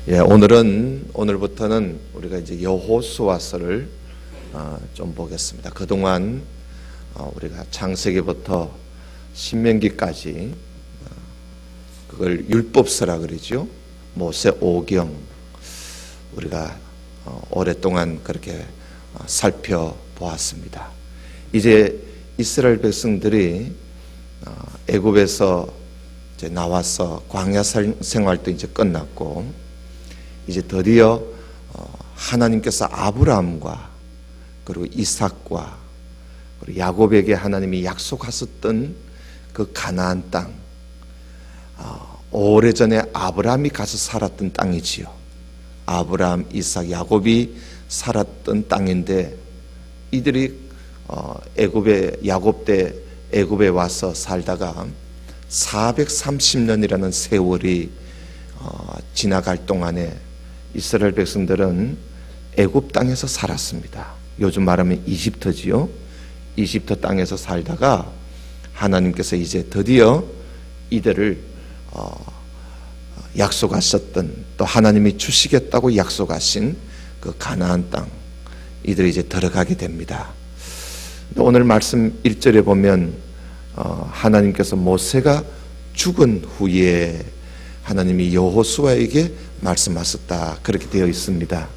오늘부터는 우리가 이제 여호수아서를 좀 보겠습니다. 그동안 우리가 창세기부터 신명기까지 그걸 율법서라 그러죠. 모세 오경 우리가 오랫동안 그렇게 살펴보았습니다. 이제 이스라엘 백성들이 애굽에서 이제 나와서 광야 생활도 이제 끝났고 이제 드디어 하나님께서 아브라함과 그리고 이삭과 그리고 야곱에게 하나님이 약속하셨던 그 가나안 땅, 오래전에 아브라함이 가서 살았던 땅이지요. 아브라함, 이삭, 야곱이 살았던 땅인데 이들이 야곱 때 애굽에 와서 살다가 430년이라는 세월이 지나갈 동안에 이스라엘 백성들은 애굽 땅에서 살았습니다. 요즘 말하면 이집트지요. 이집트 땅에서 살다가 하나님께서 이제 드디어 이들을 약속하셨던, 또 하나님이 주시겠다고 약속하신 그 가나안 땅, 이들이 이제 들어가게 됩니다. 오늘 말씀 1절에 보면 하나님께서 모세가 죽은 후에 하나님이 여호수아에게 말씀하셨다, 그렇게 되어 있습니다.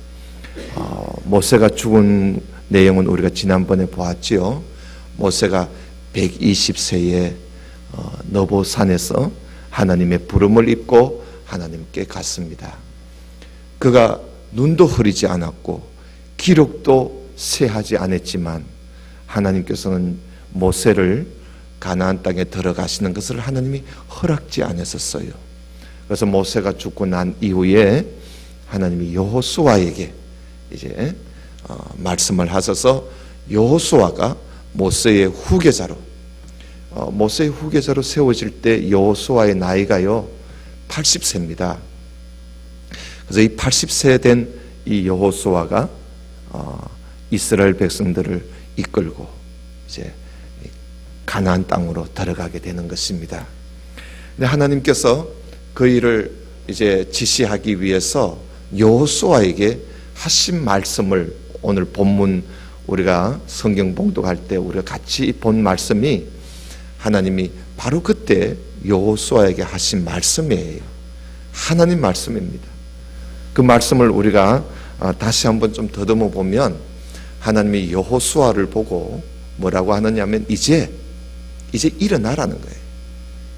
모세가 죽은 내용은 우리가 지난번에 보았지요. 모세가 120세에 너보산에서 하나님의 부름을 입고 하나님께 갔습니다. 그가 눈도 흐리지 않았고 기록도 쇠하지 않았지만 하나님께서는 모세를 가나안 땅에 들어가시는 것을 하나님이 허락지 않으셨어요. 그래서 모세가 죽고 난 이후에 하나님이 여호수아에게 이제 말씀을 하셔서 여호수아가 모세의 후계자로 세워질 때 여호수아의 나이가요 80세입니다. 그래서 이 80세 된 이 여호수아가 이스라엘 백성들을 이끌고 이제 가나안 땅으로 들어가게 되는 것입니다. 근데 하나님께서 그 일을 이제 지시하기 위해서 여호수아에게 하신 말씀을, 오늘 본문 우리가 성경 봉독할 때 우리가 같이 본 말씀이 하나님이 바로 그때 여호수아에게 하신 말씀이에요. 하나님 말씀입니다. 그 말씀을 우리가 다시 한번 좀 더듬어 보면 하나님이 여호수아를 보고 뭐라고 하느냐면 이제 일어나라는 거예요.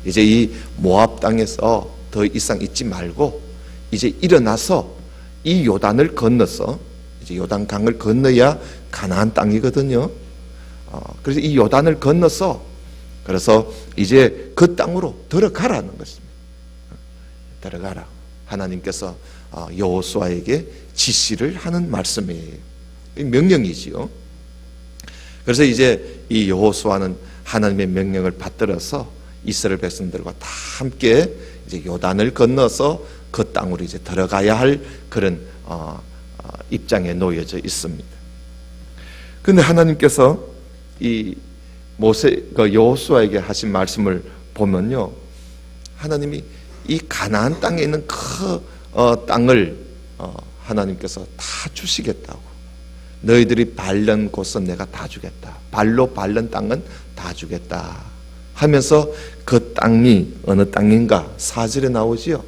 이제 이 모압 땅에서 더 이상 있지 말고 이제 일어나서 이 요단을 건너서, 이제 요단강을 건너야 가나안 땅이거든요. 그래서 이 요단을 건너서 그래서 이제 그 땅으로 들어가라는 것입니다. 들어가라. 하나님께서 여호수아에게 지시를 하는 말씀이에요. 명령이지요. 그래서 이제 이 여호수아는 하나님의 명령을 받들어서 이스라엘 백성들과 다 함께 이제 요단을 건너서 그 땅으로 이제 들어가야 할 그런 입장에 놓여져 있습니다. 그런데 하나님께서 이 여호수아에게 하신 말씀을 보면요, 하나님이 이 가나안 땅에 있는 그 땅을 하나님께서 다 주시겠다고, 너희들이 밟는 곳은 내가 다 주겠다, 발로 밟는 땅은 다 주겠다 하면서 그 땅이 어느 땅인가 4절에 나오지요.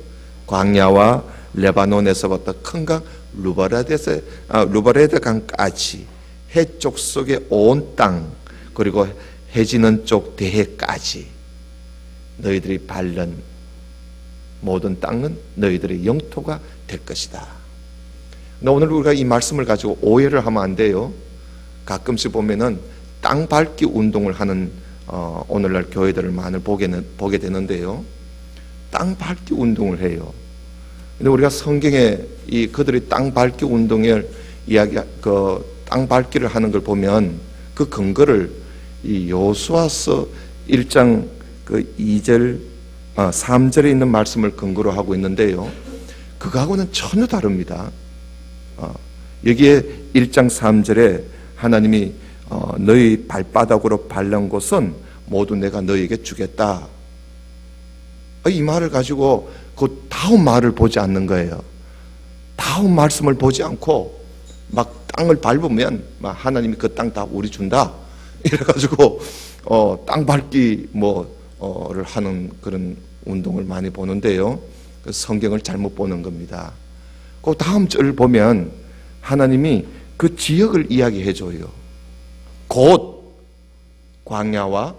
광야와 레바논에서부터 큰 강 루바레드 강까지 해쪽 속의 온 땅, 그리고 해지는 쪽 대해까지 너희들이 밟는 모든 땅은 너희들의 영토가 될 것이다. 근데 오늘 우리가 이 말씀을 가지고 오해를 하면 안 돼요. 가끔씩 보면은 땅 밟기 운동을 하는 오늘날 교회들을 많이 보게 되는데요. 땅 밟기 운동을 해요. 근데 우리가 성경에 그들이 땅 밟기 운동을 땅 밟기를 하는 걸 보면 그 근거를 이 여호수아서 1장 그 2절 3절에 있는 말씀을 근거로 하고 있는데요, 그거하고는 전혀 다릅니다. 여기에 1장 3절에 하나님이 너희 발바닥으로 밟는 곳은 모두 내가 너희에게 주겠다, 이 말을 가지고 그 다음 말을 보지 않는 거예요. 다음 말씀을 보지 않고 막 땅을 밟으면 막 하나님이 그 땅 다 우리 준다 이래가지고 땅 밟기 뭐를 하는 그런 운동을 많이 보는데요. 그 성경을 잘못 보는 겁니다. 그 다음 절을 보면 하나님이 그 지역을 이야기해 줘요. 곧 광야와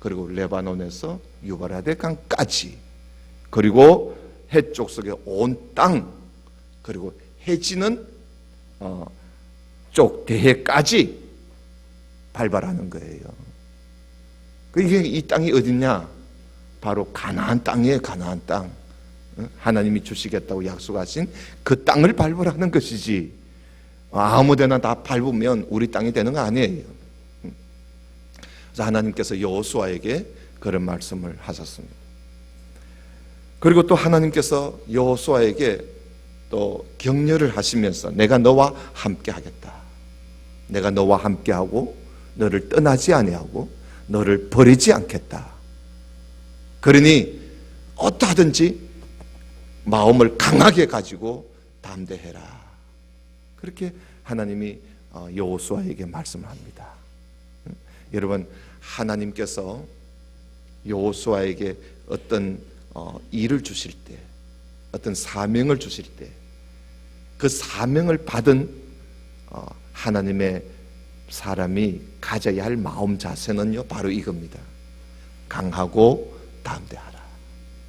그리고 레바논에서 유브라데 강까지, 그리고 해쪽 속의 온 땅, 그리고 해지는 쪽 대해까지 발발하는 거예요. 이게 이 땅이 어딨냐? 바로 가나안 땅이에요. 가나안 땅. 하나님이 주시겠다고 약속하신 그 땅을 발발하는 것이지, 아무데나 다 밟으면 우리 땅이 되는 거 아니에요. 그래서 하나님께서 여호수아에게 그런 말씀을 하셨습니다. 그리고 또 하나님께서 여호수아에게 또 격려를 하시면서 내가 너와 함께 하겠다. 내가 너와 함께하고 너를 떠나지 아니하고 너를 버리지 않겠다. 그러니 어떠하든지 마음을 강하게 가지고 담대해라. 그렇게 하나님이 여호수아에게 말씀을 합니다. 여러분, 하나님께서 여호수아에게 어떤 일을 주실 때, 어떤 사명을 주실 때, 그 사명을 받은 하나님의 사람이 가져야 할 마음 자세는요, 바로 이겁니다. 강하고 담대하라.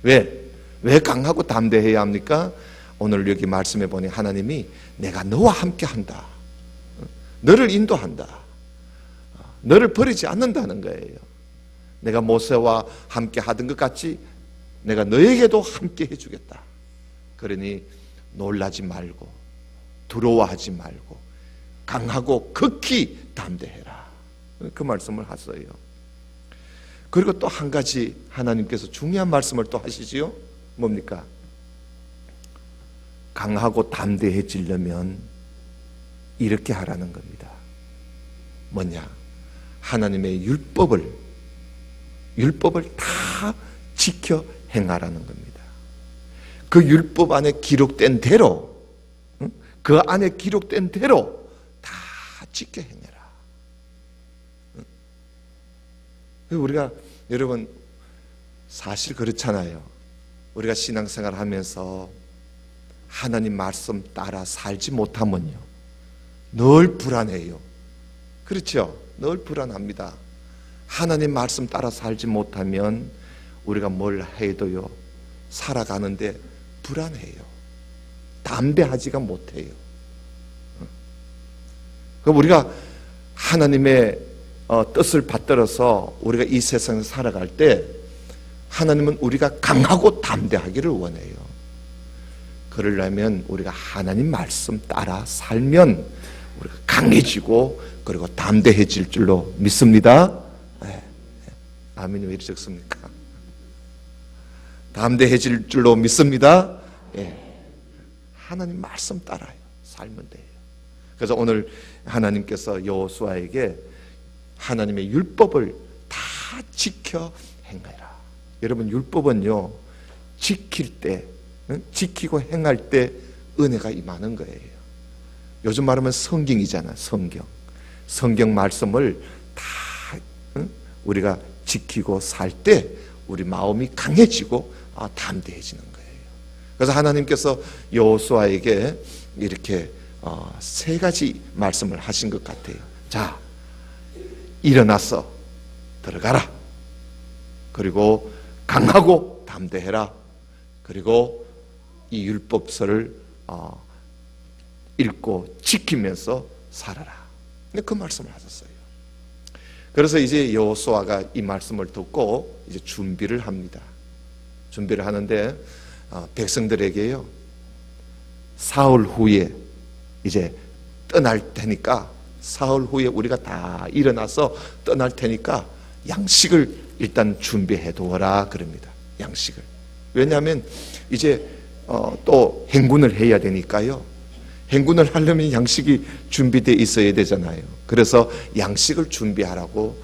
왜 강하고 담대해야 합니까? 오늘 여기 말씀해 보니 하나님이 내가 너와 함께 한다. 너를 인도한다. 너를 버리지 않는다는 거예요. 내가 모세와 함께 하던 것 같이 내가 너에게도 함께 해주겠다. 그러니 놀라지 말고 두려워하지 말고 강하고 극히 담대해라. 그 말씀을 하세요. 그리고 또 한 가지 하나님께서 중요한 말씀을 또 하시지요. 뭡니까? 강하고 담대해지려면 이렇게 하라는 겁니다. 뭐냐? 하나님의 율법을 다 지켜 행하라는 겁니다. 그 율법 안에 기록된 대로, 그 안에 기록된 대로 다 지켜 행해라. 우리가 여러분 사실 그렇잖아요. 우리가 신앙생활 하면서 하나님 말씀 따라 살지 못하면요, 늘 불안해요. 그렇죠? 늘 불안합니다. 하나님 말씀 따라 살지 못하면 우리가 뭘 해도요, 살아가는데 불안해요. 담대하지가 못해요. 그럼 우리가 하나님의 뜻을 받들어서 우리가 이 세상에 살아갈 때 하나님은 우리가 강하고 담대하기를 원해요. 그러려면 우리가 하나님 말씀 따라 살면 우리가 강해지고 그리고 담대해질 줄로 믿습니다. 아멘이 왜 이렇게 적습니까? 담대해질 줄로 믿습니다. 하나님 말씀 따라요. 살면 돼요. 그래서 오늘 하나님께서 여호수아에게 하나님의 율법을 다 지켜 행하라. 여러분, 율법은요, 지킬 때, 지키고 행할 때 은혜가 임하는 거예요. 요즘 말하면 성경이잖아. 성경 말씀을 다 우리가 지키고 살 때 우리 마음이 강해지고 담대해지는 거예요. 그래서 하나님께서 여호수아에게 이렇게 세 가지 말씀을 하신 것 같아요. 자, 일어나서 들어가라. 그리고 강하고 담대해라. 그리고 이 율법서를 읽고 지키면서 살아라. 근데 그 말씀을 하셨어요. 그래서 이제 여호수아가 이 말씀을 듣고 이제 준비를 합니다. 준비를 하는데 백성들에게요, 사흘 후에 이제 떠날 테니까, 사흘 후에 우리가 다 일어나서 떠날 테니까 양식을 일단 준비해 두어라 그럽니다. 양식을. 왜냐하면 이제 또 행군을 해야 되니까요. 행군을 하려면 양식이 준비되어 있어야 되잖아요. 그래서 양식을 준비하라고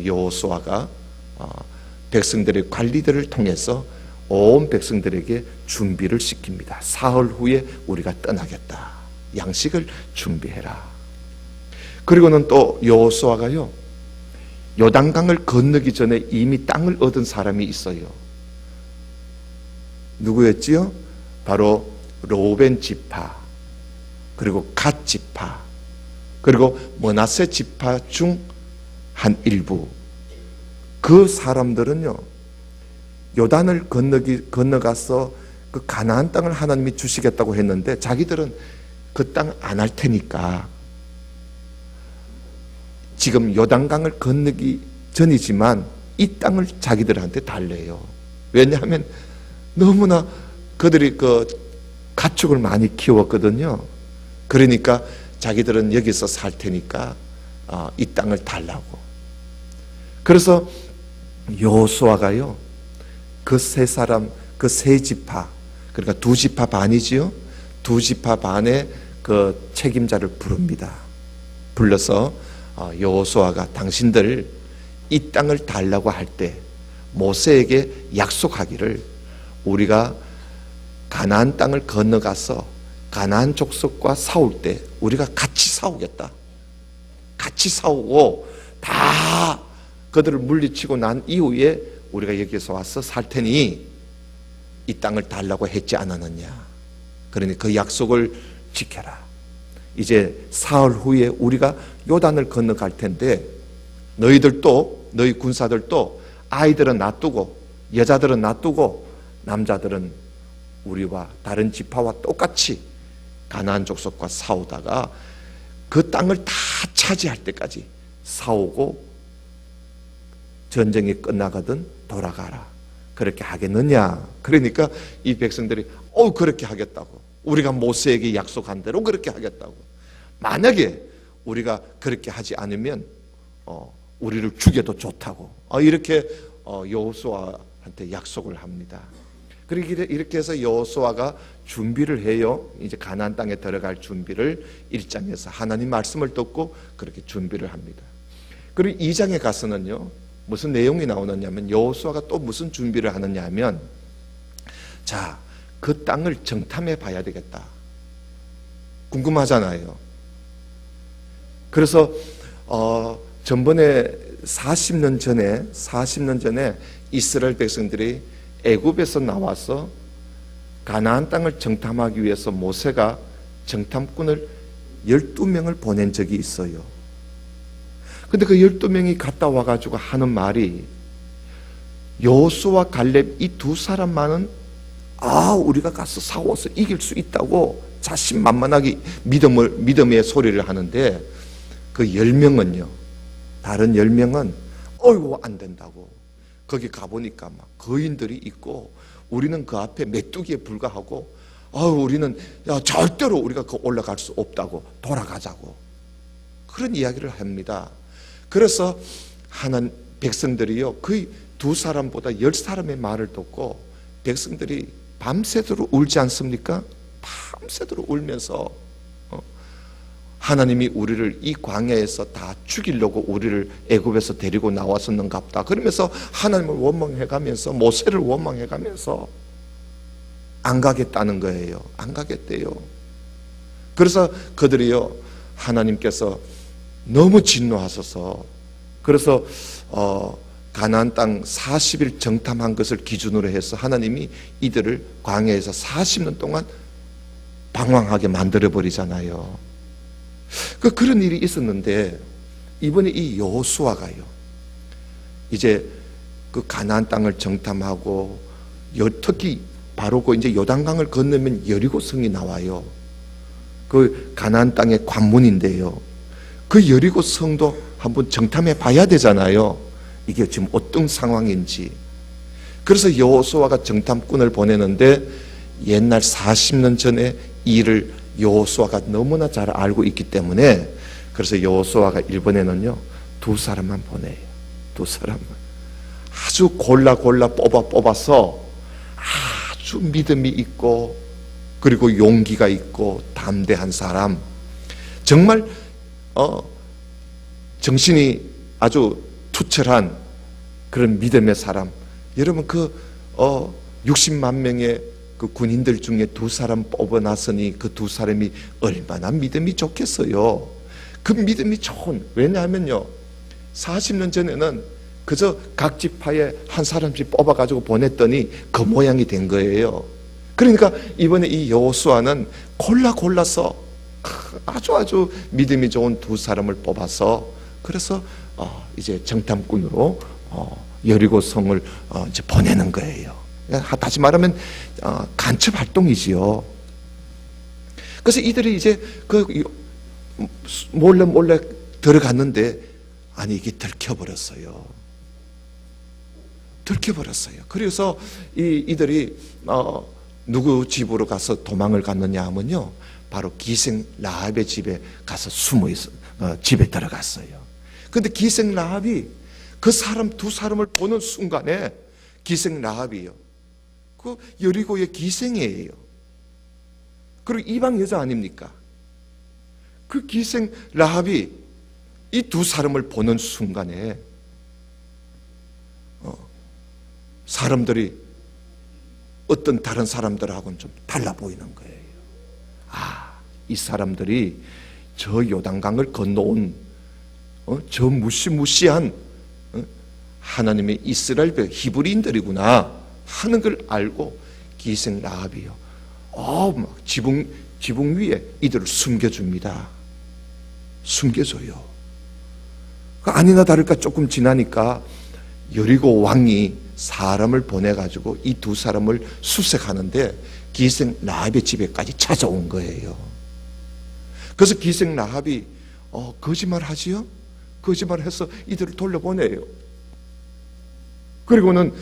여호수아가 백성들의 관리들을 통해서 온 백성들에게 준비를 시킵니다. 사흘 후에 우리가 떠나겠다. 양식을 준비해라. 그리고는 또 여호수아가요, 요단강을 건너기 전에 이미 땅을 얻은 사람이 있어요. 누구였지요? 바로 르우벤 지파, 그리고 갓 지파, 그리고 므낫세 지파 중 한 일부. 그 사람들은요, 요단을 건너가서 그 가나안 땅을 하나님이 주시겠다고 했는데 자기들은 그 땅 안 할 테니까 지금 요단강을 건너기 전이지만 이 땅을 자기들한테 달래요. 왜냐하면 너무나 그들이 그 가축을 많이 키웠거든요. 그러니까 자기들은 여기서 살 테니까 이 땅을 달라고. 그래서 여호수아가요, 그 세 사람, 그 세 지파, 그러니까 두 지파 반이지요. 두 지파 반의 그 책임자를 부릅니다. 불러서 여호수아가 당신들 이 땅을 달라고 할 때 모세에게 약속하기를, 우리가 가나안 땅을 건너가서 가나안 족속과 싸울 때 우리가 같이 싸우겠다. 같이 싸우고 다 그들을 물리치고 난 이후에 우리가 여기서 와서 살 테니 이 땅을 달라고 했지 않았느냐. 그러니 그 약속을 지켜라. 이제 사흘 후에 우리가 요단을 건너갈 텐데 너희들도, 너희 군사들도 아이들은 놔두고 여자들은 놔두고 남자들은 우리와 다른 지파와 똑같이 가나안 족속과 싸우다가 그 땅을 다 차지할 때까지 싸우고 전쟁이 끝나거든 돌아가라. 그렇게 하겠느냐. 그러니까 이 백성들이 그렇게 하겠다고, 우리가 모세에게 약속한 대로 그렇게 하겠다고. 만약에 우리가 그렇게 하지 않으면 우리를 죽여도 좋다고 이렇게 여호수아한테 약속을 합니다. 그렇게 이렇게 해서 여호수아가 준비를 해요. 이제 가나안 땅에 들어갈 준비를 1장에서 하나님 말씀을 듣고 그렇게 준비를 합니다. 그리고 2장에 가서는요, 무슨 내용이 나오느냐면 여호수아가 또 무슨 준비를 하느냐 하면, 자, 그 땅을 정탐해 봐야 되겠다. 궁금하잖아요. 그래서 전번에 40년 전에 이스라엘 백성들이 애굽에서 나와서 가나안 땅을 정탐하기 위해서 모세가 정탐꾼을 12명을 보낸 적이 있어요. 근데 그 12명이 갔다 와가지고 하는 말이, 여호수아와 갈렙 이 두 사람만은 우리가 가서 싸워서 이길 수 있다고 자신만만하게 믿음의 소리를 하는데, 그 10명은요, 다른 10명은 어이구 안 된다고. 거기 가보니까 막 거인들이 있고 우리는 그 앞에 메뚜기에 불과하고 우리는 절대로 우리가 그 올라갈 수 없다고, 돌아가자고, 그런 이야기를 합니다. 그래서 하나님 백성들이요, 거의 두 사람보다 10사람의 말을 듣고 백성들이 밤새도록 울지 않습니까? 밤새도록 울면서 하나님이 우리를 이 광야에서 다 죽이려고 우리를 애굽에서 데리고 나왔었는갑다. 그러면서 하나님을 원망해가면서, 모세를 원망해가면서 안 가겠다는 거예요. 안 가겠대요. 그래서 그들이요, 하나님께서 너무 진노하셔서, 그래서 가나안 땅 40일 정탐한 것을 기준으로 해서 하나님이 이들을 광야에서 40년 동안 방황하게 만들어버리잖아요. 그런 일이 있었는데, 이번에 이 여호수아가요, 이제 그 가나안 땅을 정탐하고, 특히 바로 그 이제 요단강을 건너면 여리고성이 나와요. 그 가나안 땅의 관문인데요, 그 여리고성도 한번 정탐해 봐야 되잖아요. 이게 지금 어떤 상황인지. 그래서 여호수아가 정탐꾼을 보내는데, 옛날 40년 전에 일을 여호수아가 너무나 잘 알고 있기 때문에, 그래서 여호수아가 이번에는요, 두 사람만 보내요. 두 사람만. 아주 골라 뽑아서 아주 믿음이 있고, 그리고 용기가 있고 담대한 사람, 정말 정신이 아주 투철한 그런 믿음의 사람. 여러분, 60만 명의 그 군인들 중에 2사람 뽑아놨으니 그 2사람이 얼마나 믿음이 좋겠어요. 그 믿음이 좋은, 왜냐하면요 40년 전에는 그저 각 지파에 한 사람씩 뽑아가지고 보냈더니 그 모양이 된 거예요. 그러니까 이번에 이 여호수아는 골라서 아주 믿음이 좋은 2사람을 뽑아서, 그래서 이제 정탐꾼으로 여리고 성을 이제 보내는 거예요. 다시 말하면 간첩 활동이지요. 그래서 이들이 이제 그 몰래 들어갔는데, 아니 이게 들켜버렸어요. 그래서 이들이 누구 집으로 가서 도망을 갔느냐 하면요, 바로 기생 라합의 집에 가서 숨어 있어, 집에 들어갔어요. 근데 기생 라합이 그 사람 2사람을 보는 순간에, 기생 라합이요, 그 여리고의 기생이에요. 그리고 이방 여자 아닙니까? 그 기생 라합이 이 2사람을 보는 순간에 사람들이 어떤 다른 사람들하고는 좀 달라 보이는 거예요. 이 사람들이 저 요단강을 건너온 저 무시무시한 하나님의 이스라엘 히브리인들이구나 하는 걸 알고 기생 라합이요, 막 지붕 위에 이들을 숨겨줍니다. 숨겨줘요. 아니나 다를까 조금 지나니까 여리고 왕이 사람을 보내가지고 이 2사람을 수색하는데 기생 라합의 집에까지 찾아온 거예요. 그래서 기생 라합이 거짓말하지요? 거짓말해서 이들을 돌려보내요. 그리고는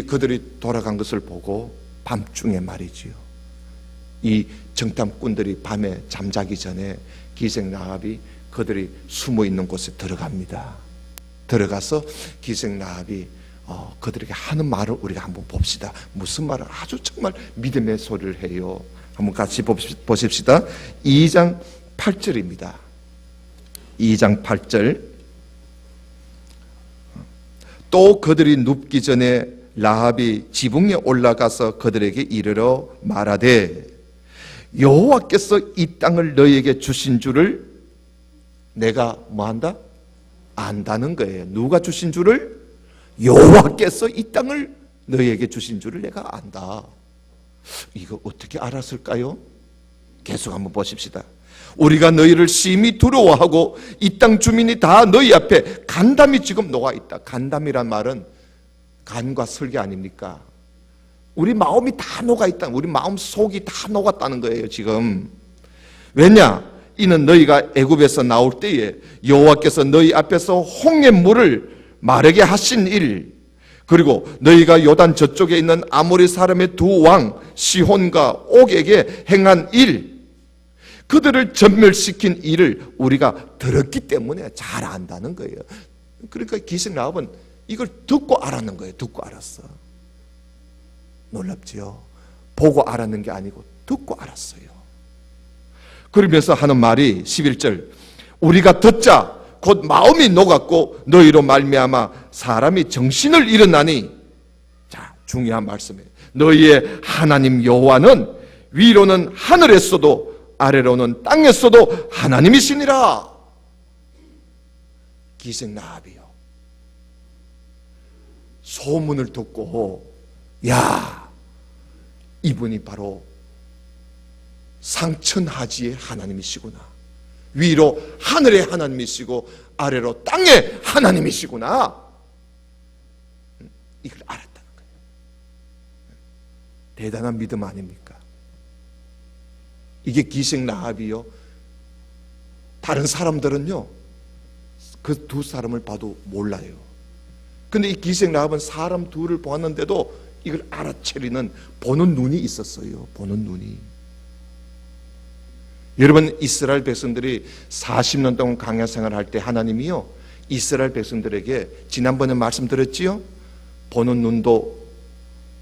그들이 돌아간 것을 보고 밤중에 말이지요, 이 정탐꾼들이 밤에 잠자기 전에 기생 라합이 그들이 숨어 있는 곳에 들어갑니다. 들어가서 기생 라합이 그들에게 하는 말을 우리가 한번 봅시다. 무슨 말을, 아주 정말 믿음의 소리를 해요. 한번 같이 보십시다. 2장 8절입니다. 2장 8절. 또 그들이 눕기 전에 라합이 지붕에 올라가서 그들에게 이르러 말하되, 여호와께서 이 땅을 너희에게 주신 줄을 내가 뭐한다? 안다는 거예요. 누가 주신 줄을? 여호와께서 이 땅을 너희에게 주신 줄을 내가 안다. 이거 어떻게 알았을까요? 계속 한번 보십시다. 우리가 너희를 심히 두려워하고 이 땅 주민이 다 너희 앞에 간담이 지금 녹아있다. 간담이란 말은 간과 설계 아닙니까? 우리 마음이 다 녹아있다. 우리 마음 속이 다 녹았다는 거예요 지금. 왜냐? 이는 너희가 애굽에서 나올 때에 여호와께서 너희 앞에서 홍해물을 마르게 하신 일, 그리고 너희가 요단 저쪽에 있는 아모리 사람의 2왕 시혼과 옥에게 행한 일, 그들을 전멸시킨 일을 우리가 들었기 때문에 잘 안다는 거예요. 그러니까 기생 라합은 이걸 듣고 알았는 거예요. 듣고 알았어. 놀랍지요? 보고 알았는 게 아니고 듣고 알았어요. 그러면서 하는 말이 11절, 우리가 듣자 곧 마음이 녹았고 너희로 말미암아 사람이 정신을 잃었나니. 자, 중요한 말씀이에요. 너희의 하나님 여호와는 위로는 하늘에서도 아래로는 땅에서도 하나님이시니라. 기생 라합이요, 소문을 듣고, 야, 이분이 바로 상천하지의 하나님이시구나. 위로 하늘의 하나님이시고 아래로 땅의 하나님이시구나. 이걸 알았다는 거예요. 대단한 믿음 아닙니까? 이게 기생 라합이요. 다른 사람들은요, 그 2사람을 봐도 몰라요. 근데 이 기생 라합은 사람 2를 보았는데도 이걸 알아채리는 보는 눈이 있었어요. 보는 눈이. 여러분, 이스라엘 백성들이 40년 동안 광야 생활할 때 하나님이요, 이스라엘 백성들에게 지난번에 말씀드렸지요, 보는 눈도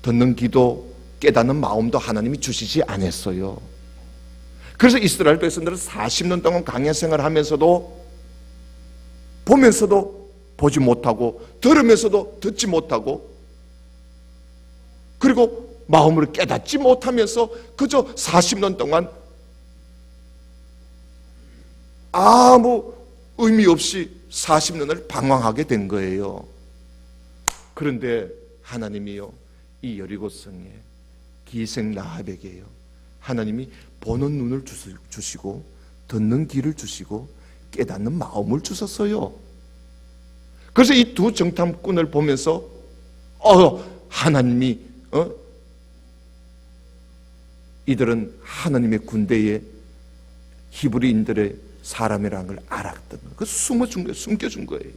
듣는 귀도 깨닫는 마음도 하나님이 주시지 않았어요. 그래서 이스라엘 백성들은 40년 동안 광야 생활하면서도 보면서도 보지 못하고 들으면서도 듣지 못하고, 그리고 마음으로 깨닫지 못하면서 그저 40년 동안 아무 의미 없이 40년을 방황하게 된 거예요. 그런데 하나님이요, 이 여리고성에 기생 라합에게요, 하나님이 보는 눈을 주시고 듣는 귀를 주시고 깨닫는 마음을 주셨어요. 그래서 이 두 정탐꾼을 보면서 하나님이 이들은 하나님의 군대의 히브리인들의 사람이라는 걸 알았던 거예요. 숨어준 거예요. 숨겨준 거예요.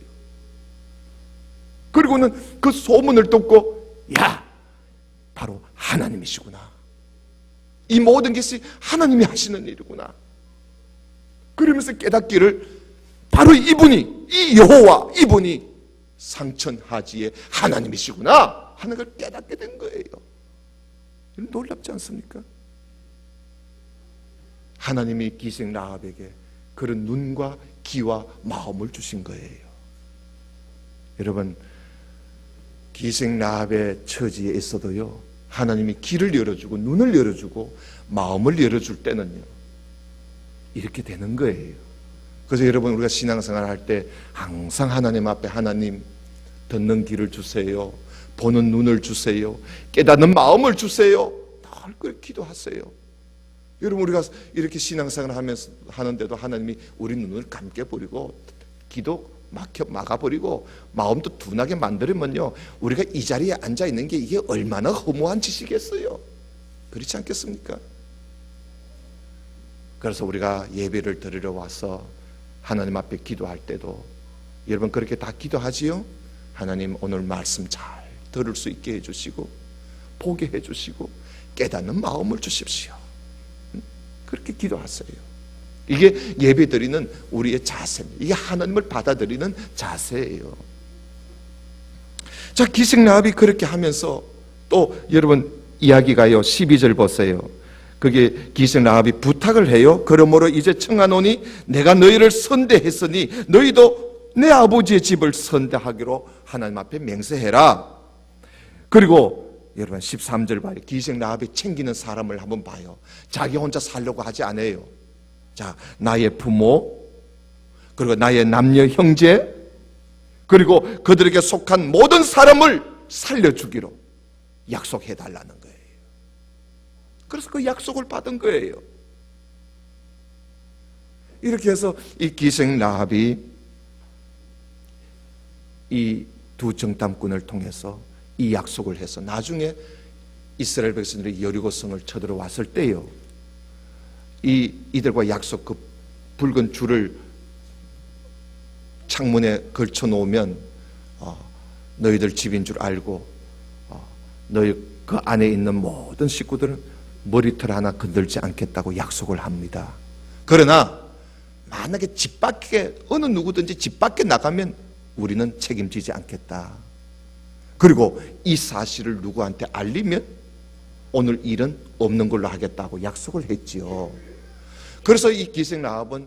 그리고는 그 소문을 듣고 바로 하나님이시구나. 이 모든 것이 하나님이 하시는 일이구나. 그러면서 깨닫기를 바로 이분이, 이 여호와, 이분이 상천하지의 하나님이시구나 하는 걸 깨닫게 된 거예요. 놀랍지 않습니까? 하나님이 기생 라합에게 그런 눈과 귀와 마음을 주신 거예요. 여러분, 기생 라합의 처지에 있어도요, 하나님이 귀를 열어주고 눈을 열어주고 마음을 열어줄 때는요, 이렇게 되는 거예요. 그래서 여러분, 우리가 신앙생활 할 때 항상 하나님 앞에 하나님 듣는 귀를 주세요, 보는 눈을 주세요, 깨닫는 마음을 주세요, 늘 그렇게 기도하세요. 여러분, 우리가 이렇게 신앙생활 하면서 하는데도 하나님이 우리 눈을 감겨버리고 기도 막아버리고 마음도 둔하게 만들면요, 우리가 이 자리에 앉아있는 게 이게 얼마나 허무한 짓이겠어요. 그렇지 않겠습니까? 그래서 우리가 예배를 드리러 와서 하나님 앞에 기도할 때도 여러분 그렇게 다 기도하지요? 하나님, 오늘 말씀 잘 들을 수 있게 해주시고 보게 해주시고 깨닫는 마음을 주십시오. 그렇게 기도하세요. 이게 예배드리는 우리의 자세입니다. 이게 하나님을 받아들이는 자세예요. 자, 기생 라합이 그렇게 하면서 또 여러분 이야기가요, 12절 보세요. 그게 기생 라합이 부탁을 해요. 그러므로 이제 청하노니 내가 너희를 선대했으니 너희도 내 아버지의 집을 선대하기로 하나님 앞에 맹세해라. 그리고 여러분 13절 봐요. 기생 라합이 챙기는 사람을 한번 봐요. 자기 혼자 살려고 하지 않아요. 자, 나의 부모, 그리고 나의 남녀 형제, 그리고 그들에게 속한 모든 사람을 살려주기로 약속해 달라는 거예요. 그래서 그 약속을 받은 거예요. 이렇게 해서 이 기생 라합이 이 두 정탐꾼을 통해서 이 약속을 해서 나중에 이스라엘 백성들이 여리고성을 쳐들어왔을 때요, 이들과 약속 그 붉은 줄을 창문에 걸쳐 놓으면 너희들 집인 줄 알고 너희 그 안에 있는 모든 식구들은 머리털 하나 건들지 않겠다고 약속을 합니다. 그러나 만약에 집 밖에 어느 누구든지 집 밖에 나가면 우리는 책임지지 않겠다. 그리고 이 사실을 누구한테 알리면 오늘 일은 없는 걸로 하겠다고 약속을 했지요. 그래서 이 기생 라합은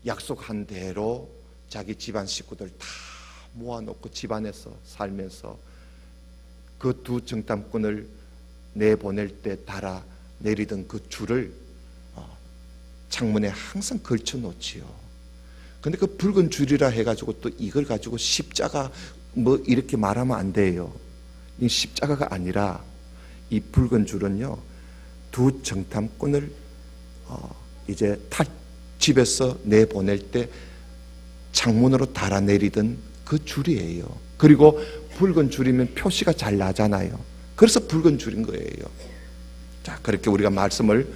약속한 대로 자기 집안 식구들 다 모아놓고 집안에서 살면서 그 두 정탐꾼을 내보낼 때 달아 내리던 그 줄을 창문에 항상 걸쳐 놓지요. 근데 그 붉은 줄이라 해가지고 또 이걸 가지고 십자가 뭐 이렇게 말하면 안 돼요. 이 십자가가 아니라 이 붉은 줄은요, 두 정탐꾼을 이제 집에서 내보낼 때 창문으로 달아내리던 그 줄이에요. 그리고 붉은 줄이면 표시가 잘 나잖아요. 그래서 붉은 줄인 거예요. 자, 그렇게 우리가 말씀을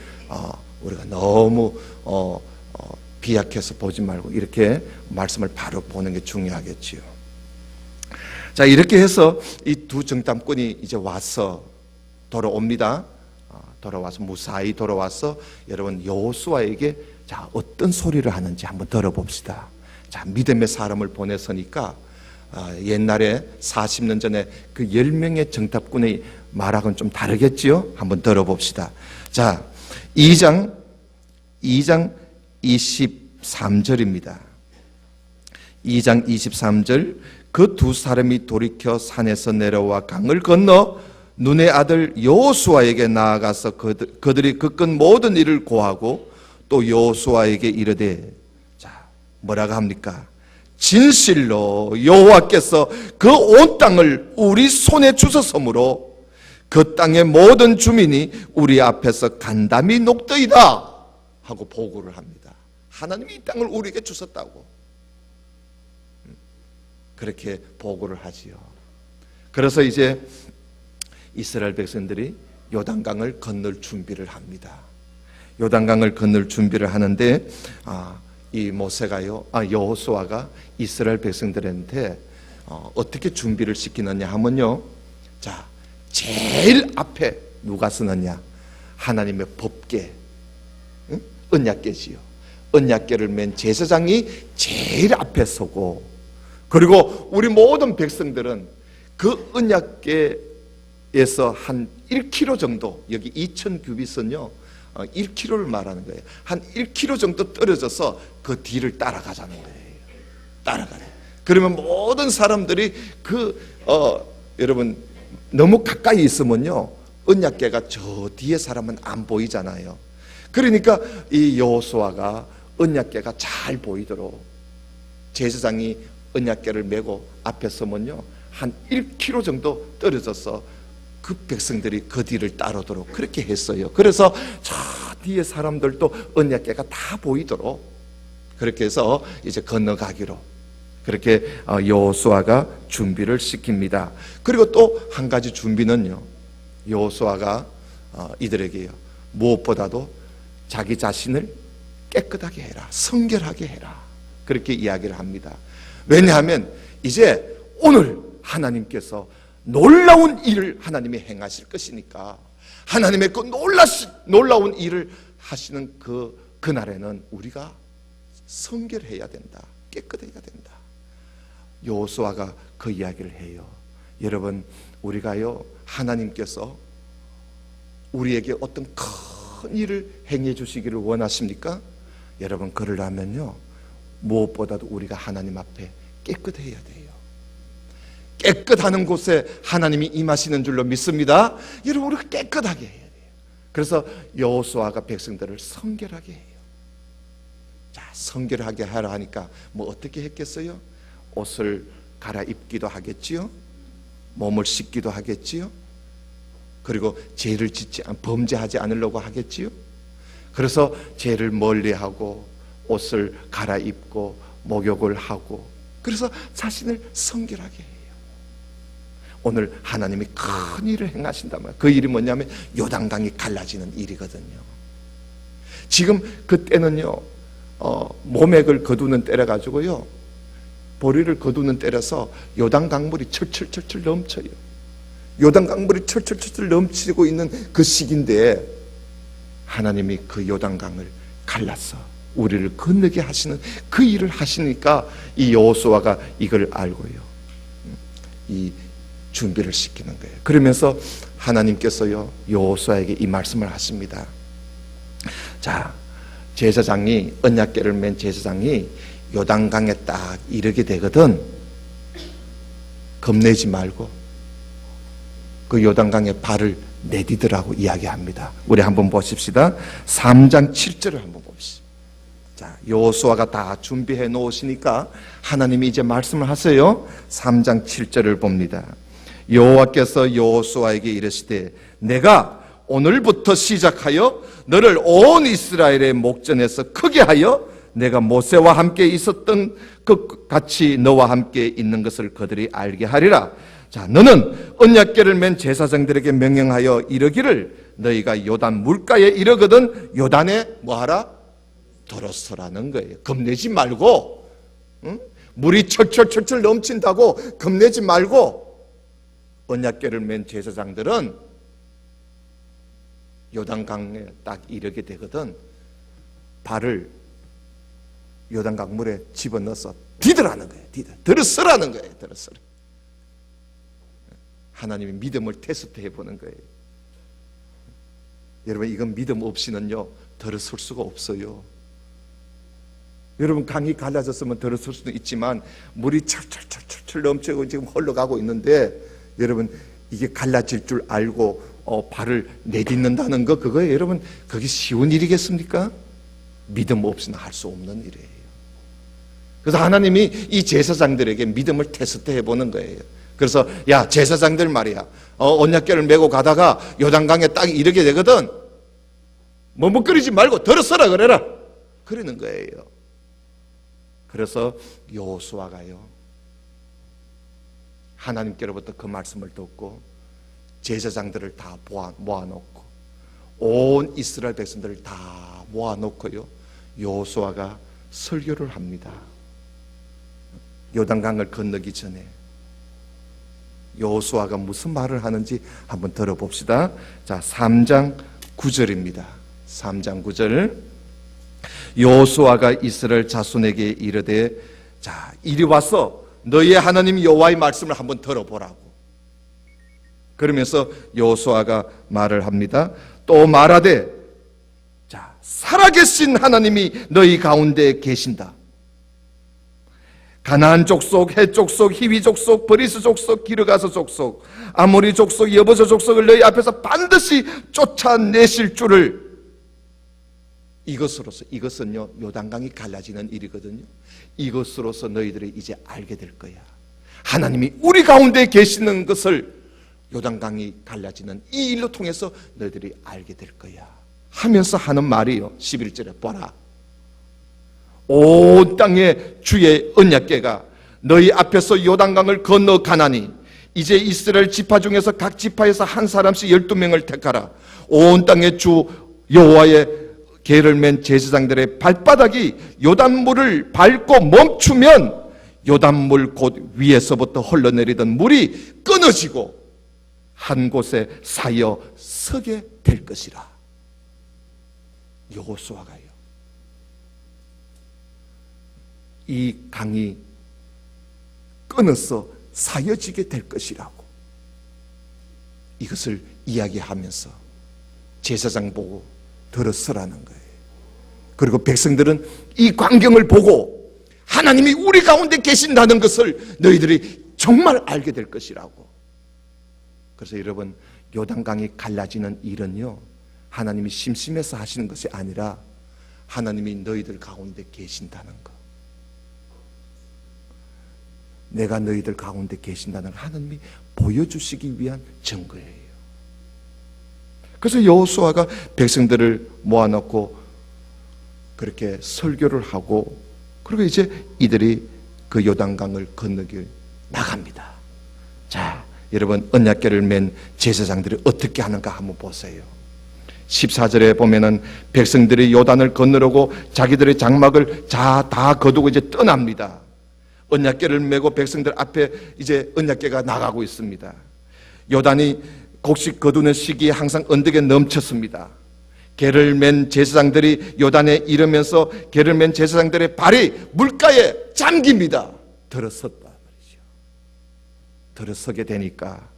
우리가 너무 비약해서 보지 말고 이렇게 말씀을 바로 보는 게 중요하겠지요. 자, 이렇게 해서 이 두 정탐꾼이 이제 와서 돌아옵니다. 돌아와서 무사히 돌아와서 여러분 여호수아에게 자, 어떤 소리를 하는지 한번 들어봅시다. 자, 믿음의 사람을 보내서니까 옛날에 40년 전에 그 10명의 정탐꾼의 말하고는 좀 다르겠지요? 한번 들어봅시다. 자, 2장 23절입니다. 2장 23절, 그 두 사람이 돌이켜 산에서 내려와 강을 건너 눈의 아들 여호수아에게 나아가서 그들이 겪은 모든 일을 고하고 또 여호수아에게 이르되, 자, 뭐라고 합니까? 진실로 여호와께서 그 온 땅을 우리 손에 주셨으므로 그 땅의 모든 주민이 우리 앞에서 간담이 녹더이다 하고 보고를 합니다. 하나님이 이 땅을 우리에게 주셨다고 그렇게 보고를 하지요. 그래서 이제 이스라엘 백성들이 요단강을 건널 준비를 합니다. 요단강을 건널 준비를 하는데 이 모세가요, 여호수아가 이스라엘 백성들한테 어떻게 준비를 시키느냐 하면요, 자, 제일 앞에 누가 서느냐? 하나님의 법궤, 언약궤지요. 언약궤를 맨 제사장이 제일 앞에 서고, 그리고 우리 모든 백성들은 그 언약궤에서 한 1km 정도, 여기 2000규빗은요 1km를 말하는 거예요. 한 1km 정도 떨어져서 그 뒤를 따라가자는 거예요. 따라가래. 그러면 모든 사람들이 여러분 너무 가까이 있으면요 언약궤가 저 뒤에 사람은 안 보이잖아요. 그러니까 이 여호수아가 언약궤가 잘 보이도록 제사장이 언약궤를 메고 앞에 서면요 한 1km 정도 떨어져서 그 백성들이 그 뒤를 따르도록 그렇게 했어요. 그래서 저 뒤에 사람들도 언약궤가 다 보이도록 그렇게 해서 이제 건너가기로 그렇게 여호수아가 준비를 시킵니다. 그리고 또 한 가지 준비는요, 여호수아가 이들에게요, 무엇보다도 자기 자신을 깨끗하게 해라, 성결하게 해라, 그렇게 이야기를 합니다. 왜냐하면 이제 오늘 하나님께서 놀라운 일을 하나님이 행하실 것이니까, 하나님의 그 놀라운 일을 하시는 그날에는 우리가 성결해야 된다, 깨끗해야 된다. 여호수아가 그 이야기를 해요. 여러분, 우리가요, 하나님께서 우리에게 어떤 큰 일을 행해 주시기를 원하십니까? 여러분, 그러려면요 무엇보다도 우리가 하나님 앞에 깨끗해야 돼요. 깨끗하는 곳에 하나님이 임하시는 줄로 믿습니다. 여러분, 우리가 깨끗하게 해야 돼요. 그래서 여호수아가 백성들을 성결하게 해요. 자, 성결하게 하라 하니까 뭐 어떻게 했겠어요? 옷을 갈아입기도 하겠지요, 몸을 씻기도 하겠지요, 그리고 죄를 범죄하지 않으려고 하겠지요. 그래서 죄를 멀리하고 옷을 갈아입고 목욕을 하고, 그래서 자신을 성결하게 해요. 오늘 하나님이 큰 일을 행하신단 말이에요. 그 일이 뭐냐면 요단강이 갈라지는 일이거든요. 지금 그때는요 모맥을 거두는 때라 가지고요, 보리를 거두는 때라서 요단강물이 철철철철 넘쳐요. 요단강물이 철철철철 넘치고 있는 그 시기인데 하나님이 그 요단강을 갈라서 우리를 건너게 하시는 그 일을 하시니까 이 여호수아가 이걸 알고요, 이 준비를 시키는 거예요. 그러면서 하나님께서요 여호수아에게 이 말씀을 하십니다. 자, 제사장이, 언약궤를 맨 제사장이 요단강에 딱 이르게 되거든 겁내지 말고 그 요단강에 발을 내디더라고 이야기합니다. 우리 한번 보십시다. 3장 7절을 한번 봅시다. 자, 여호수아가 다 준비해 놓으시니까 하나님이 이제 말씀을 하세요. 3장 7절을 봅니다. 여호와께서 여호수아에게 이르시되, 내가 오늘부터 시작하여 너를 온 이스라엘의 목전에서 크게 하여 내가 모세와 함께 있었던 것 같이 너와 함께 있는 것을 그들이 알게 하리라. 자, 너는 언약궤를 맨 제사장들에게 명령하여 이르기를, 너희가 요단 물가에 이르거든 요단에 뭐하라? 들어서라는 거예요. 겁내지 말고, 응? 물이 철철철철 넘친다고 겁내지 말고, 언약궤를 맨 제사장들은 요단강에 딱 이르게 되거든 발을 요단강 물에 집어넣어서 디드라는 거예요. 들어서라는 거예요. 들어서라. 하나님이 믿음을 테스트 해보는 거예요. 여러분, 이건 믿음 없이는요 들어설 수가 없어요. 여러분, 강이 갈라졌으면 들어설 수도 있지만 물이 철철철철 넘치고 지금 흘러가고 있는데, 여러분, 이게 갈라질 줄 알고 발을 내딛는다는 거, 그거예요. 여러분, 그게 쉬운 일이겠습니까? 믿음 없이는 할 수 없는 일이에요. 그래서 하나님이 이 제사장들에게 믿음을 테스트 해보는 거예요. 그래서 야, 제사장들 말이야, 언약궤를 메고 가다가 요단강에 딱 이르게 되거든, 머뭇거리지 말고 들어서라 그래라, 그러는 거예요. 그래서 여호수아가요, 하나님께로부터 그 말씀을 듣고 제사장들을 다 모아놓고 온 이스라엘 백성들을 다 모아놓고요, 여호수아가 설교를 합니다. 요단강을 건너기 전에 여호수아가 무슨 말을 하는지 한번 들어봅시다. 자, 3장 9절입니다. 3장 9절. 여호수아가 이스라엘 자손에게 이르되, 자, 이리 와서 너희의 하나님 여호와의 말씀을 한번 들어보라고. 그러면서 여호수아가 말을 합니다. 또 말하되, 자, 살아계신 하나님이 너희 가운데 계신다. 가나안 족속, 헷 족속, 히위 족속, 버리스 족속, 기르가스 족속, 아모리 족속, 여보서 족속을 너희 앞에서 반드시 쫓아내실 줄을, 이것으로서, 이것은요 요단강이 갈라지는 일이거든요. 이것으로서 너희들이 이제 알게 될 거야. 하나님이 우리 가운데 계시는 것을 요단강이 갈라지는 이 일로 통해서 너희들이 알게 될 거야 하면서 하는 말이요, 11절에 보라, 온 땅에 주의 언약궤가 너희 앞에서 요단강을 건너 가나니 이제 이스라엘 지파 중에서 각 지파에서 한 사람씩 12명을 택하라. 온 땅에 주 여호와의 궤를 맨 제사장들의 발바닥이 요단물을 밟고 멈추면 요단물 곧 위에서부터 흘러내리던 물이 끊어지고 한 곳에 쌓여 서게 될 것이라. 여호수아가요, 이 강이 끊어서 쌓여지게 될 것이라고 이것을 이야기하면서 제사장 보고 들었으라는 거예요. 그리고 백성들은 이 광경을 보고 하나님이 우리 가운데 계신다는 것을 너희들이 정말 알게 될 것이라고. 그래서 여러분, 요단강이 갈라지는 일은요, 하나님이 심심해서 하시는 것이 아니라 하나님이 너희들 가운데 계신다는 것, 내가 너희들 가운데 계신다는 하나님이 보여주시기 위한 증거예요. 그래서 여호수아가 백성들을 모아놓고 그렇게 설교를 하고, 그리고 이제 이들이 그 요단강을 건너길 나갑니다. 자, 여러분, 언약궤를 맨 제사장들이 어떻게 하는가 한번 보세요. 14절에 보면은 백성들이 요단을 건너려고 자기들의 장막을 다 거두고 이제 떠납니다. 언약궤를 메고 백성들 앞에 이제 언약궤가 나가고 있습니다. 요단이 곡식 거두는 시기에 항상 언덕에 넘쳤습니다. 궤를 맨 제사장들이 요단에 이르면서 궤를 맨 제사장들의 발이 물가에 잠깁니다. 들어섰다 말이죠. 들어서게 되니까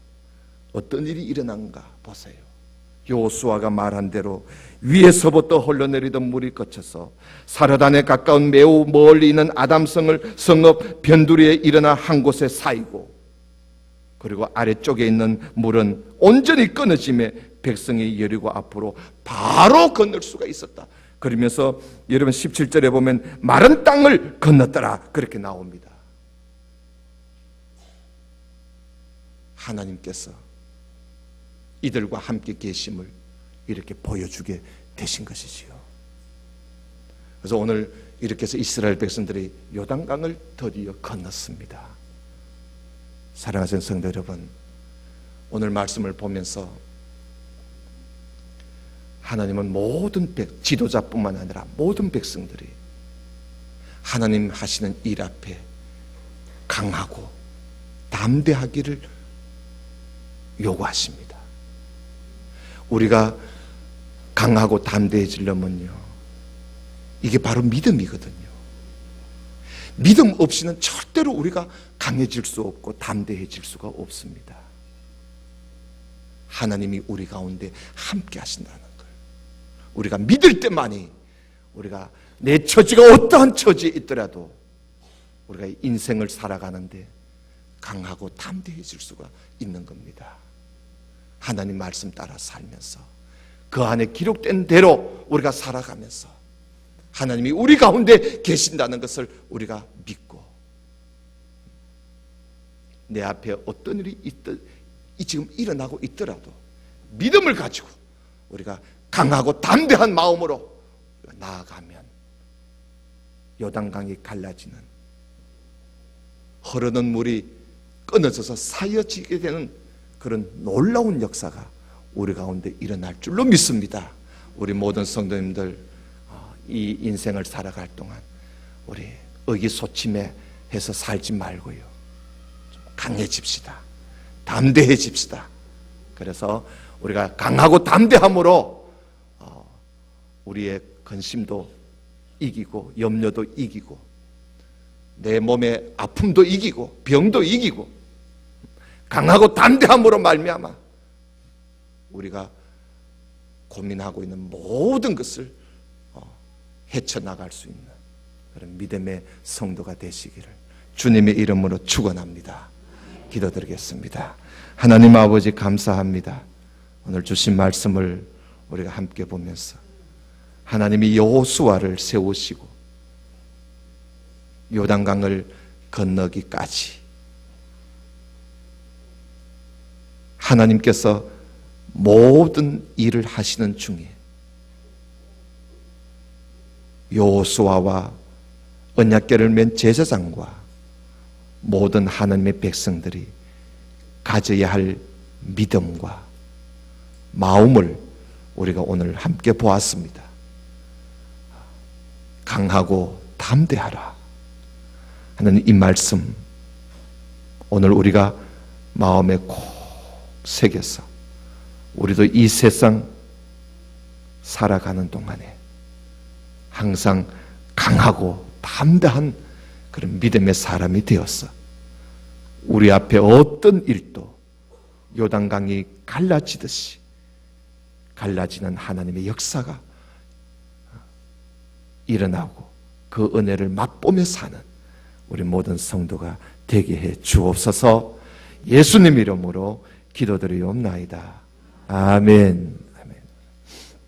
어떤 일이 일어난가 보세요. 여호수아가 말한 대로 위에서부터 흘러내리던 물이 거쳐서 사르단에 가까운 매우 멀리 있는 아담성을 성읍 변두리에 일어나 한 곳에 쌓이고, 그리고 아래쪽에 있는 물은 온전히 끊어짐에 백성이 여리고 앞으로 바로 건널 수가 있었다. 그러면서 여러분 17절에 보면 마른 땅을 건넜더라, 그렇게 나옵니다. 하나님께서 이들과 함께 계심을 이렇게 보여주게 되신 것이지요. 그래서 오늘 이렇게 해서 이스라엘 백성들이 요단강을 드디어 건넜습니다. 사랑하는 성도 여러분, 오늘 말씀을 보면서 하나님은 모든 지도자뿐만 아니라 모든 백성들이 하나님 하시는 일 앞에 강하고 담대하기를 요구하십니다. 우리가 강하고 담대해지려면요, 이게 바로 믿음이거든요. 믿음 없이는 절대로 우리가 강해질 수 없고 담대해질 수가 없습니다. 하나님이 우리 가운데 함께 하신다는 걸 우리가 믿을 때만이 우리가 내 처지가 어떠한 처지에 있더라도 우리가 인생을 살아가는데 강하고 담대해질 수가 있는 겁니다. 하나님 말씀 따라 살면서 그 안에 기록된 대로 우리가 살아가면서 하나님이 우리 가운데 계신다는 것을 우리가 믿고, 내 앞에 어떤 일이 지금 일어나고 있더라도 믿음을 가지고 우리가 강하고 담대한 마음으로 나아가면 요단강이 갈라지는, 흐르는 물이 끊어져서 사여지게 되는 그런 놀라운 역사가 우리 가운데 일어날 줄로 믿습니다. 우리 모든 성도님들 이 인생을 살아갈 동안 우리 의기소침해서 살지 말고요, 좀 강해집시다. 담대해집시다. 그래서 우리가 강하고 담대함으로 우리의 근심도 이기고 염려도 이기고 내 몸의 아픔도 이기고 병도 이기고 강하고 담대함으로 말미암아 우리가 고민하고 있는 모든 것을 헤쳐나갈 수 있는 그런 믿음의 성도가 되시기를 주님의 이름으로 축원합니다. 기도드리겠습니다. 하나님 아버지 감사합니다. 오늘 주신 말씀을 우리가 함께 보면서 하나님이 여호수아를 세우시고 요단강을 건너기까지 하나님께서 모든 일을 하시는 중에 여호수아와 언약궤를 맨 제사장과 모든 하나님의 백성들이 가져야 할 믿음과 마음을 우리가 오늘 함께 보았습니다. 강하고 담대하라 하는 이 말씀, 오늘 우리가 마음에 꼭 새겨서 우리도 이 세상 살아가는 동안에 항상 강하고 담대한 그런 믿음의 사람이 되어서 우리 앞에 어떤 일도 요단강이 갈라지듯이 갈라지는 하나님의 역사가 일어나고 그 은혜를 맛보며 사는 우리 모든 성도가 되게 해 주옵소서. 예수님 이름으로 기도드리옵나이다. 아멘.